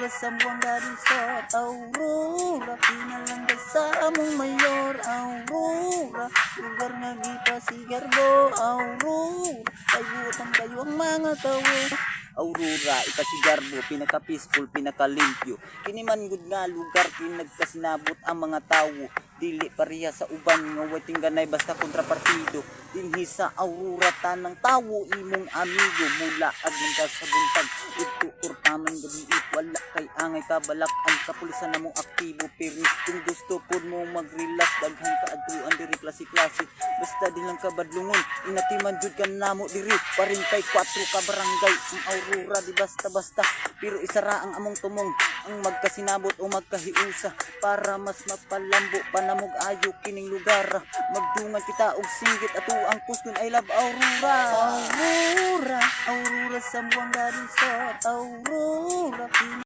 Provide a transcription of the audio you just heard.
Aurora sa buwang resort, Aurora pinalangga sa among mayor, Aurora lugar nga gipasigar go, Aurora kayutan kayo ang mga tawo. Aurora ipasigarbo, pinaka peaceful, pinaka limpyo, kini man gud nga lugar pinagkasinabot ang mga tawo, dili pareha sa uban nga waiting ganay basta kontrapartido. Dinhi sa Aurora tanang tawo imong amigo, mula agin ka sa buntag ito urtaman gabi wala kay angay kabalak ang kapulisan namong aktibo, pero kung gusto pod mo mag-relax daghan ka adtuan diri klase-klase, basta di lang ka badlungon inatiman jud ka namo diri paring kay 4 ka barangay ang Aurora di basta-basta, pero isa ra ang among tumong ang magkasinabot o magkahiusa para mas mapalambo panamog ayo kining lugar, magdungan kita og singgit ato ang puskon I love Aurora. Aurora, Aurora sa buwang resort, Aurora